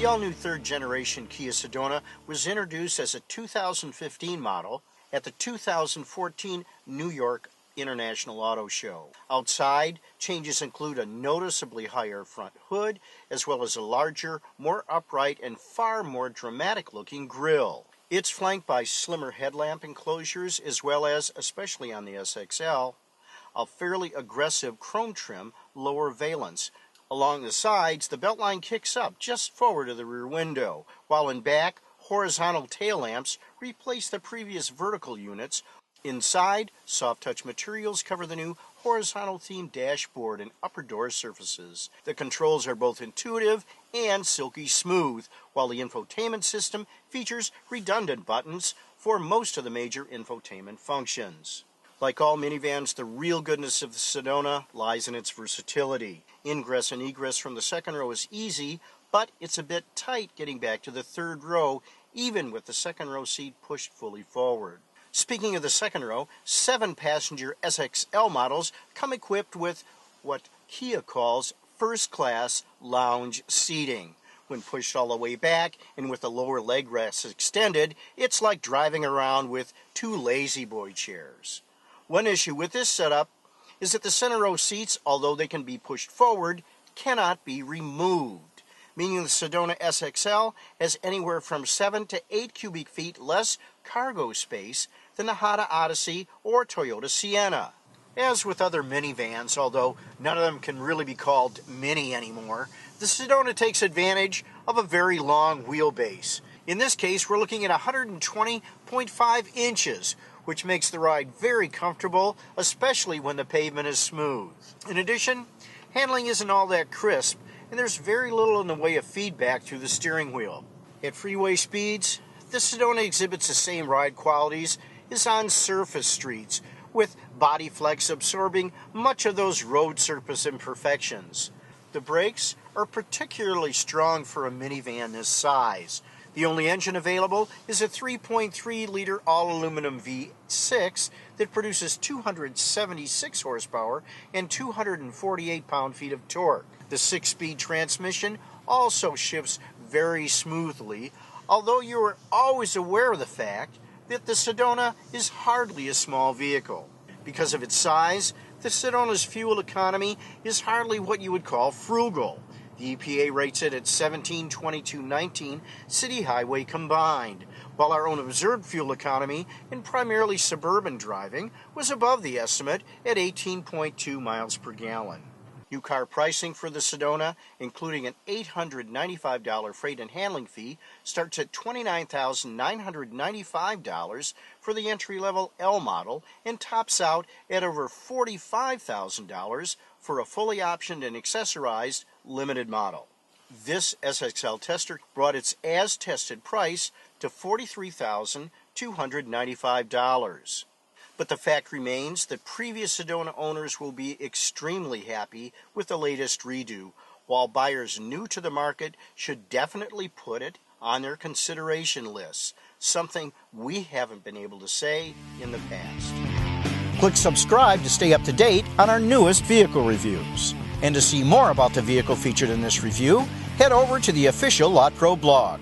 The all-new third-generation Kia Sedona was introduced as a 2015 model at the 2014 New York International Auto Show. Outside, changes include a noticeably higher front hood, as well as a larger, more upright, and far more dramatic-looking grille. It's flanked by slimmer headlamp enclosures, as well as, especially on the SXL, a fairly aggressive chrome trim lower valance. Along the sides, the beltline kicks up just forward of the rear window, while in back, horizontal tail lamps replace the previous vertical units. Inside, soft-touch materials cover the new horizontal-themed dashboard and upper door surfaces. The controls are both intuitive and silky smooth, while the infotainment system features redundant buttons for most of the major infotainment functions. Like all minivans, the real goodness of the Sedona lies in its versatility. Ingress and egress from the second row is easy, but it's a bit tight getting back to the third row, even with the second row seat pushed fully forward. Speaking of the second row, 7-passenger SXL models come equipped with what Kia calls first-class lounge seating. When pushed all the way back and with the lower leg rests extended, it's like driving around with two lazy boy chairs. One issue with this setup is that the center row seats, although they can be pushed forward, cannot be removed, meaning the Sedona SXL has anywhere from 7 to 8 cubic feet less cargo space than the Honda Odyssey or Toyota Sienna. As with other minivans, although none of them can really be called mini anymore, the Sedona takes advantage of a very long wheelbase. In this case, we're looking at 120.5 inches, which makes the ride very comfortable, especially when the pavement is smooth. In addition, handling isn't all that crisp, and there's very little in the way of feedback through the steering wheel. At freeway speeds, the Sedona exhibits the same ride qualities as on surface streets, with body flex absorbing much of those road surface imperfections. The brakes are particularly strong for a minivan this size. The only engine available is a 3.3-liter all-aluminum V6 that produces 276 horsepower and 248 pound-feet of torque. The 6-speed transmission also shifts very smoothly, although you are always aware of the fact that the Sedona is hardly a small vehicle. Because of its size, the Sedona's fuel economy is hardly what you would call frugal. The EPA rates it at 17.22.19 city highway combined, while our own observed fuel economy in primarily suburban driving was above the estimate at 18.2 miles per gallon. New car pricing for the Sedona, including an $895 freight and handling fee, starts at $29,995 for the entry-level L model and tops out at over $45,000 for a fully optioned and accessorized limited model. This SXL tester brought its as-tested price to $43,295. But the fact remains that previous Sedona owners will be extremely happy with the latest redo, while buyers new to the market should definitely put it on their consideration lists, something we haven't been able to say in the past. Click subscribe to stay up to date on our newest vehicle reviews. And to see more about the vehicle featured in this review, head over to the official LotPro blog.